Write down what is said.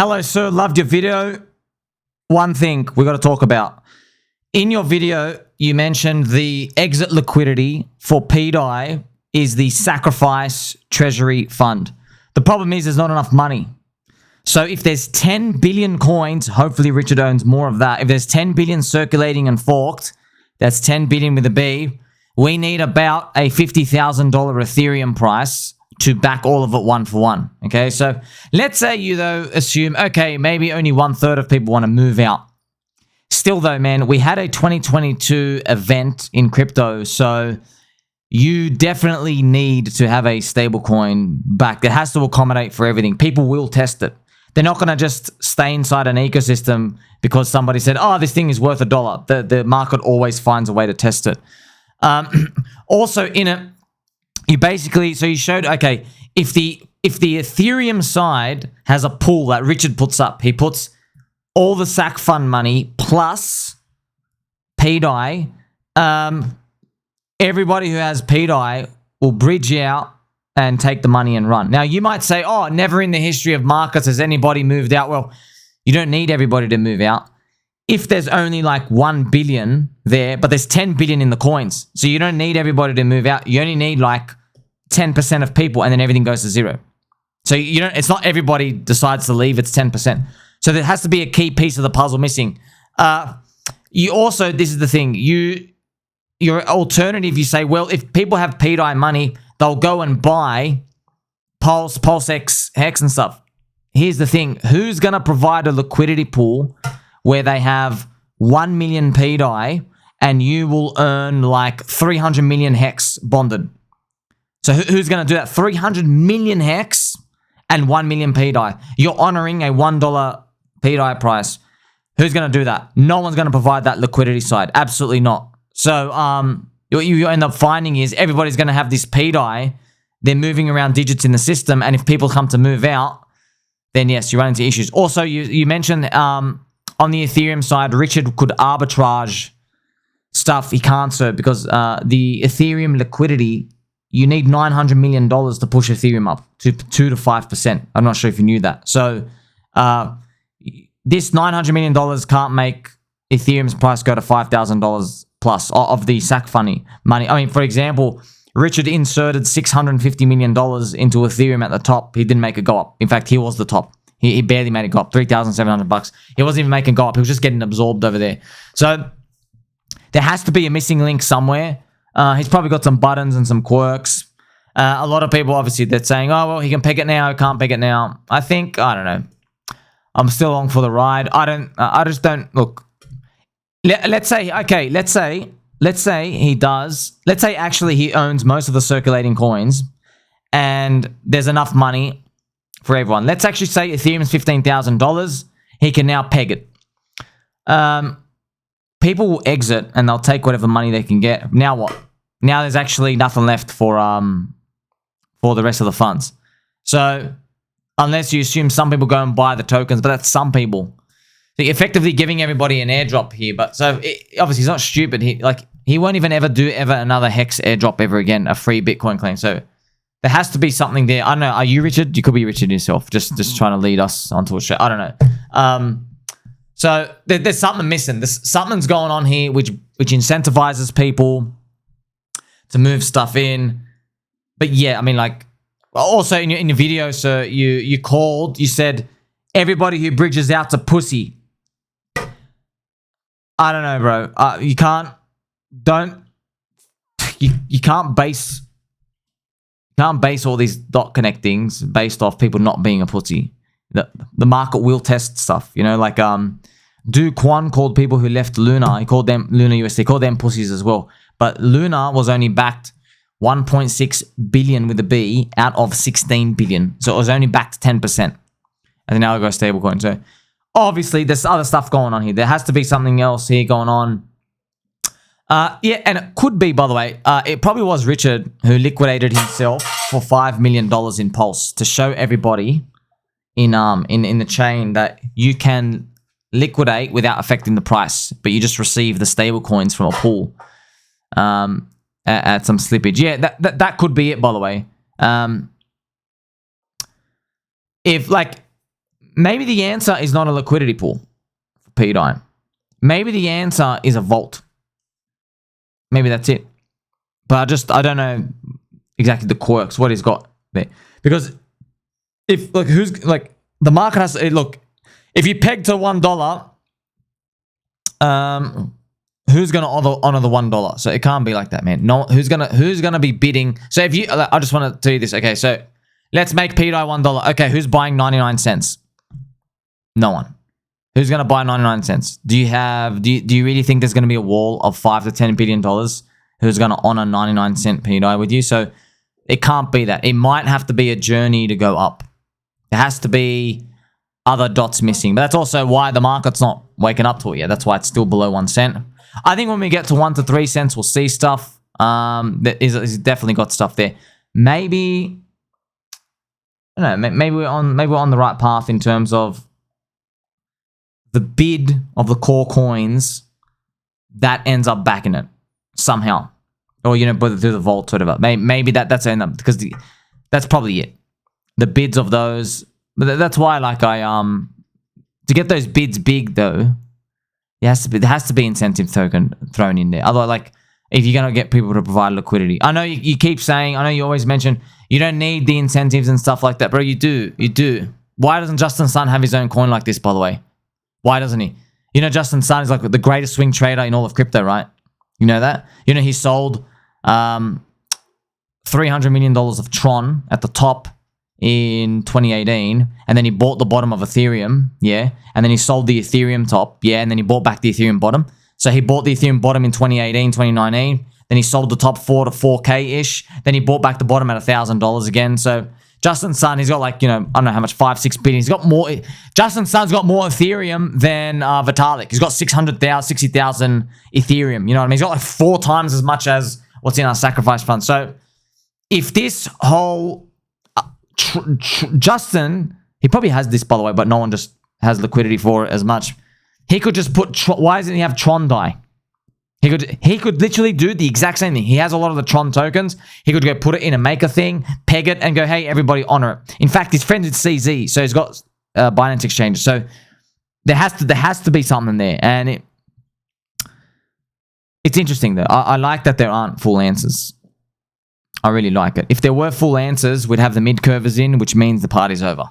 Hello, sir. Loved your video. One thing we got to talk about. In your video, you mentioned the exit liquidity for pDAI is the Sacrifice Treasury fund. The problem is there's not enough money. So if there's 10 billion coins, hopefully Richard owns more of that. If there's 10 billion circulating and forked, that's 10 billion with a B. We need about a $50,000 Ethereum price to back all of it one for one. Okay, so let's say you though assume, okay, maybe only 1/3 of people want to move out. Still though, man, we had a 2022 event in crypto, so you definitely need to have a stablecoin back that has to accommodate for everything. People will test it. They're not going to just stay inside an ecosystem because somebody said, oh, this thing is worth $1. The market always finds a way to test it. Also in it, you basically, so you showed, okay, if the Ethereum side has a pool that Richard puts up, he puts all the SAC fund money plus pDAI, everybody who has pDAI will bridge out and take the money and run. Now, you might say, oh, never in the history of markets has anybody moved out. Well, you don't need everybody to move out. If there's only like 1 billion there, but there's 10 billion in the coins, so you don't need everybody to move out. You only need like 10% of people, and then everything goes to zero. So you don't. It's not everybody decides to leave. It's 10%. So there has to be a key piece of the puzzle missing. You also, this is the thing. Your alternative, you say, well, if people have pDAI money, they'll go and buy PulseX, Hex and stuff. Here's the thing. Who's going to provide a liquidity pool where they have 1 million pDAI and you will earn like 300 million Hex bonded? So who's going to do that? 300 million Hex and 1 million pDAI. You're honoring a $1 pDAI price. Who's going to do that? No one's going to provide that liquidity side. Absolutely not. So what you end up finding is everybody's going to have this pDAI. They're moving around digits in the system, and if people come to move out, then yes, you run into issues. Also, you mentioned on the Ethereum side, Richard could arbitrage stuff. He can't, sir, because the Ethereum liquidity, you need $900 million to push Ethereum up to 2 to 5%. I'm not sure if you knew that. So this $900 million can't make Ethereum's price go to $5,000 plus of the SAC money. I mean, for example, Richard inserted $650 million into Ethereum at the top. He didn't make it go up. In fact, he was the top. He barely made it go up, $3,700. He wasn't even making it go up. He was just getting absorbed over there. So there has to be a missing link somewhere. He's probably got some buttons and some quirks. A lot of people, obviously, they're saying, oh, well, he can peg it now, he can't peg it now. I don't know. I'm still along for the ride. I just don't, look. Let's say, okay, let's say he does. Let's say actually he owns most of the circulating coins and there's enough money for everyone. Let's actually say Ethereum's $15,000. He can now peg it. People will exit and they'll take whatever money they can get. Now what? Now there's actually nothing left for the rest of the funds. So unless you assume some people go and buy the tokens, but that's some people. So you're effectively giving everybody an airdrop here. But so obviously he's not stupid. He won't even ever do another Hex airdrop ever again, a free Bitcoin claim. So there has to be something there. I don't know. Are you Richard? You could be Richard yourself. Just trying to lead us onto a show. I don't know. So there's something missing. Something's going on here which incentivizes people to move stuff in. But yeah, I mean, like, also in your video, so you said everybody who bridges out's a pussy. I don't know, bro. You can't base all these dot connectings based off people not being a pussy. The market will test stuff, you know, like Do Kwon called people who left Luna, he called them Luna USD, called them pussies as well. But Luna was only backed 1.6 billion with a B out of 16 billion. So it was only backed 10%. And now I go stablecoin. So obviously there's other stuff going on here. There has to be something else here going on. Yeah, and it could be, by the way, it probably was Richard who liquidated himself for $5 million in Pulse to show everybody in the chain that you can liquidate without affecting the price, but you just receive the stable coins from a pool at some slippage. Yeah, that could be it, by the way. If like maybe the answer is not a liquidity pool for pDAI. Maybe the answer is a vault. Maybe that's it. But I don't know exactly the quirks, what he's got there. Because if, like, the market has to, look, if you peg to $1, who's gonna honor the $1? So it can't be like that, man. No, who's gonna be bidding? So if you, I just want to tell you this. Okay, so let's make pDAI $1. Okay, who's buying 99 cents? No one. Who's gonna buy 99 cents? Do you really think there's gonna be a wall of $5 to $10 billion who's gonna honor 99 cent pDAI with you? So it can't be that. It might have to be a journey to go up. There has to be other dots missing. But that's also why the market's not waking up to it yet. That's why it's still below 1 cent. I think when we get to 1 to 3 cents, we'll see stuff. It's definitely got stuff there. Maybe, I don't know, maybe we're on the right path in terms of the bid of the core coins that ends up backing it somehow. Or, you know, through the vault, whatever. Maybe that's end up, because that's probably it. The bids of those. But that's why, like, to get those bids big though, there has to be incentive token thrown in there. Otherwise, like, if you're gonna get people to provide liquidity, I know you keep saying, I know you always mention you don't need the incentives and stuff like that, bro. You do. Why doesn't Justin Sun have his own coin like this? By the way, why doesn't he? You know, Justin Sun is like the greatest swing trader in all of crypto, right? You know that. You know, he sold $300 million of Tron at the top in 2018, and then he bought the bottom of Ethereum, yeah, and then he sold the Ethereum top, yeah, and then he bought back the Ethereum bottom. So he bought the Ethereum bottom in 2018, 2019, then he sold the top 4 to 4K-ish, then he bought back the bottom at $1,000 again. So Justin Sun, he's got, like, you know, I don't know how much, 5-6 billion. He's got more. Justin Sun's got more Ethereum than Vitalik. He's got 60,000 Ethereum. You know what I mean? He's got like 4 times as much as what's in our Sacrifice fund. So if this whole Justin, he probably has this, by the way, but no one just has liquidity for it as much. He could just put why doesn't he have Tron DAI? He could literally do the exact same thing. He has a lot of the Tron tokens. He could go put it in a maker thing, peg it, and go, hey, everybody honor it. In fact, he's friends with CZ, so he's got Binance Exchange. So there has to be something there, and it's interesting though. I like that there aren't full answers. I really like it. If there were full answers, we'd have the mid-curvers in, which means the party's over.